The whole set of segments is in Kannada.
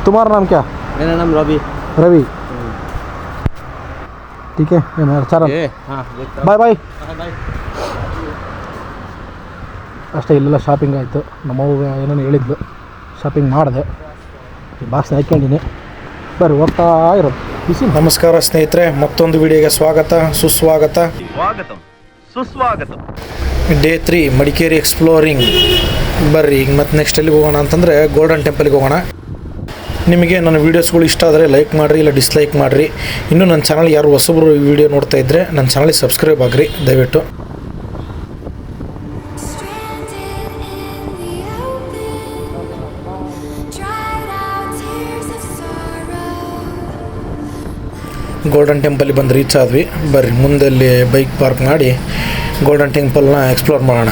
तुम्हारा नाम क्या? मेरा नाम रवि। रवि। ठीक है, ये मेरा चार ಬಾಯ್ ಬಾಯ್. ಅಷ್ಟೇ, ಇಲ್ಲೆಲ್ಲ ಶಾಪಿಂಗ್ ಆಯಿತು. ನಮ್ಮವ್ವ ಏನೇನು ಹೇಳಿದ್ಲು, ಶಾಪಿಂಗ್ ಮಾಡಿದೆ, ಬಾಕ್ಸ್ನ ಹಾಕ್ಕೊಂಡಿನಿ. ಬರ್ರಿ, ಹೋಗ್ತಾ ಇರೋದು ಬಿಸಿ. ನಮಸ್ಕಾರ ಸ್ನೇಹಿತರೆ, ಮತ್ತೊಂದು ವಿಡಿಯೋಗೆ ಸ್ವಾಗತ ಸುಸ್ವಾಗತ. Day 3 Madikeri exploring. ಬರ್ರಿ ಈಗ ಮತ್ತೆ ನೆಕ್ಸ್ಟ್ ಎಲ್ಲಿಗೆ ಹೋಗೋಣ ಅಂತಂದರೆ ಗೋಲ್ಡನ್ ಟೆಂಪಲ್ಗೆ ಹೋಗೋಣ. ನಿಮಗೆ ನನ್ನ ವೀಡಿಯೋಸ್ಗಳು ಇಷ್ಟ ಆದರೆ ಲೈಕ್ ಮಾಡಿರಿ, ಇಲ್ಲ ಡಿಸ್ಲೈಕ್ ಮಾಡಿರಿ. ಇನ್ನೂ ನನ್ನ ಚಾನಲ್ ಯಾರು ಹೊಸಬರು ಈ ವಿಡಿಯೋ ನೋಡ್ತಾ ಇದ್ದರೆ ನನ್ನ ಚಾನಲ್ಗೆ ಸಬ್ಸ್ಕ್ರೈಬ್ ಆಗಿರಿ ದಯವಿಟ್ಟು. ಗೋಲ್ಡನ್ ಟೆಂಪಲ್ಗೆ ಬಂದು ರೀಚ್ ಆದ್ವಿ. ಬರ್ರಿ ಮುಂದಲ್ಲಿ ಬೈಕ್ ಪಾರ್ಕ್ ಮಾಡಿ ಗೋಲ್ಡನ್ ಟೆಂಪಲ್ನ ಎಕ್ಸ್ಪ್ಲೋರ್ ಮಾಡೋಣ.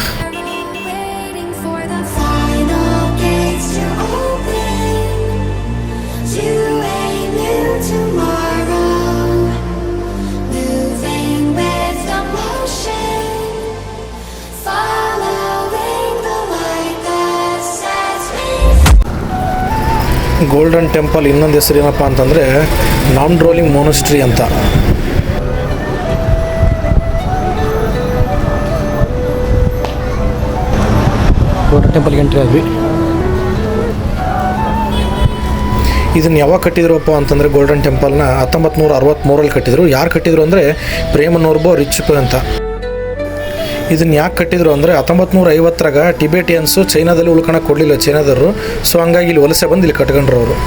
ಗೋಲ್ಡನ್ ಟೆಂಪಲ್ ಇನ್ನೊಂದು ಹೆಸರು ಏನಪ್ಪ ಅಂತಂದರೆ ನಾಮ್ಡ್ರೋಲಿಂಗ್ ಮೊನಸ್ಟ್ರಿ ಅಂತ. ಗೋಲ್ಡನ್ ಟೆಂಪಲ್ಗೆ ಎಂಟ್ರಿ ಆದ್ವಿ. ಇದನ್ನು ಯಾವಾಗ ಕಟ್ಟಿದ್ರಪ್ಪ ಅಂತಂದರೆ ಗೋಲ್ಡನ್ ಟೆಂಪಲ್ನ 1963 ಕಟ್ಟಿದ್ರು. ಯಾರು ಕಟ್ಟಿದ್ರು ಅಂದರೆ ಪ್ರೇಮನೋರ್ಬೋ ರಿಚ್ಪೆ ಅಂತ. ಇದನ್ನು ಯಾಕೆ ಕಟ್ಟಿದ್ರು ಅಂದರೆ 1950ರಾಗ ಟಿಬೇಟಿಯನ್ಸು ಚೈನಾದಲ್ಲಿ ಉಳ್ಕೊಳಕ್ಕೆ ಕೊಡಲಿಲ್ಲ ಚೈನಾದವರು. ಸೊ ಹಂಗಾಗಿ ಇಲ್ಲಿ ವಲಸೆ ಬಂದು ಇಲ್ಲಿ ಕಟ್ಕೊಂಡ್ರು ಅವರು.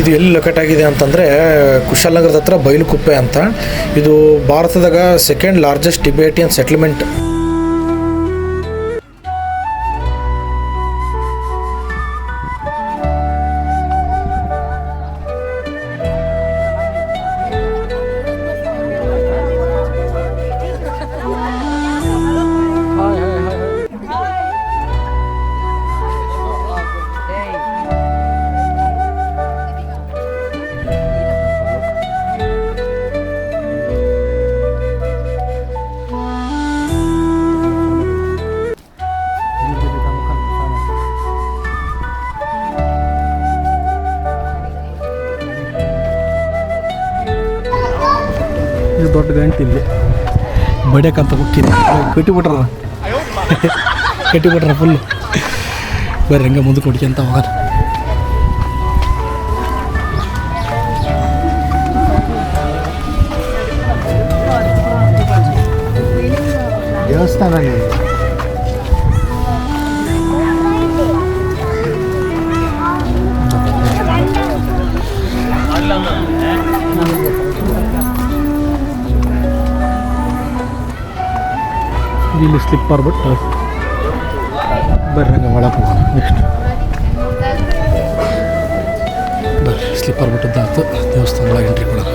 ಇದು ಎಲ್ಲಿ ಲೊಕೇಟ್ ಆಗಿದೆ ಅಂತಂದರೆ ಕುಶಾಲನಗರದ ಹತ್ರ ಬೈಲುಕುಪ್ಪೆ ಅಂತ. ಇದು ಭಾರತದಾಗ ಸೆಕೆಂಡ್ ಲಾರ್ಜೆಸ್ಟ್ ಟಿಬೇಟಿಯನ್ ಸೆಟ್ಲ್ಮೆಂಟ್. ದೊಡ್ಡ ಗಂಟೆ ಇಲ್ಲಿ ಬಡಿಯಕ್ಕಂತ ಹೋಗ್ತೀನಿ. ಕಟ್ಟಿಬಿಟ್ರ ಫುಲ್ಲು. ಬರ್ರಿ ಹಂಗೆ ಮುಂದಕ್ಕೆ ಹೊಡ್ಕೊಂತ ಹೋಗೋಣ. ದೇವಸ್ಥಾನ ಇಲ್ಲಿ ಸ್ಲಿಪ್ಪರ್ ಬಿಟ್ಟು ಬರ್ರಿ ಹಂಗೆ ಒಳಗೆ ಹೋಗೋಣ. ನೆಕ್ಸ್ಟ್ ಬರ್ರಿ ಸ್ಲಿಪ್ಪರ್ ಬಿಟ್ಟದ್ದಾಯ್ತು. ದೇವಸ್ಥಾನ ಒಳಗೆ ಎಂಟ್ರಿ ಕೊಡೋಣ.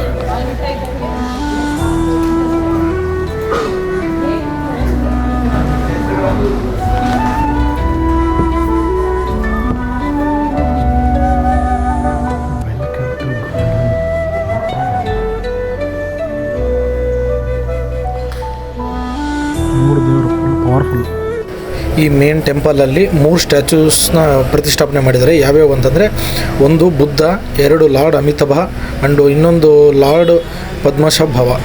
ಈ ಮೇನ್ ಟೆಂಪಲಲ್ಲಿ 3 ಸ್ಟ್ಯಾಚ್ಯೂಸ್ನ ಪ್ರತಿಷ್ಠಾಪನೆ ಮಾಡಿದ್ದಾರೆ. ಯಾವ್ಯಾವು ಅಂತಂದರೆ, ಒಂದು ಬುದ್ಧ, 2 ಲಾರ್ಡ್ ಅಮಿತಾಭ ಆ್ಯಂಡ್ ಇನ್ನೊಂದು ಲಾರ್ಡ್ ಪದ್ಮಶಭವ.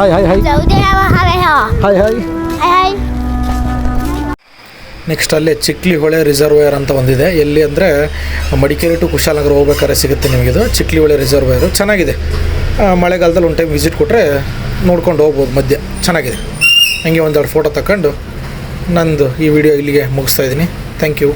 ಹಾಯ್ ಹಾಯ್ ಹಾಯ್ Dấu theo hai hò. ಹಾಯ್ ಹಾಯ್ Hai hai. ನೆಕ್ಸ್ಟ್ ಅಲ್ಲೇ ಚಿಕ್ಲಿ ಹೊಳೆ ರಿಸರ್ವೇರ್ ಅಂತ ಒಂದಿದೆ. ಎಲ್ಲಿ ಅಂದರೆ ಮಡಿಕೇರಿ ಟು ಕುಶಾಲನಗರ ಹೋಗ್ಬೇಕಾದ್ರೆ ಸಿಗುತ್ತೆ ನಿಮಗಿದು. ಚಿಕ್ಲಿ ಹೊಳೆ ರಿಸರ್ವೇರು ಚೆನ್ನಾಗಿದೆ. ಮಳೆಗಾಲದಲ್ಲಿ ಒಂದು ಟೈಮ್ ವಿಸಿಟ್ ಕೊಟ್ಟರೆ ನೋಡ್ಕೊಂಡು ಹೋಗ್ಬೋದು. ಮಧ್ಯ ಚೆನ್ನಾಗಿದೆ. ಹಂಗೆ ಒಂದೆರಡು ಫೋಟೋ ತಗೊಂಡು ನಂದು ಈ ವಿಡಿಯೋ ಇಲ್ಲಿಗೆ ಮುಗಿಸ್ತಾ ಇದ್ದೀನಿ. Thank you.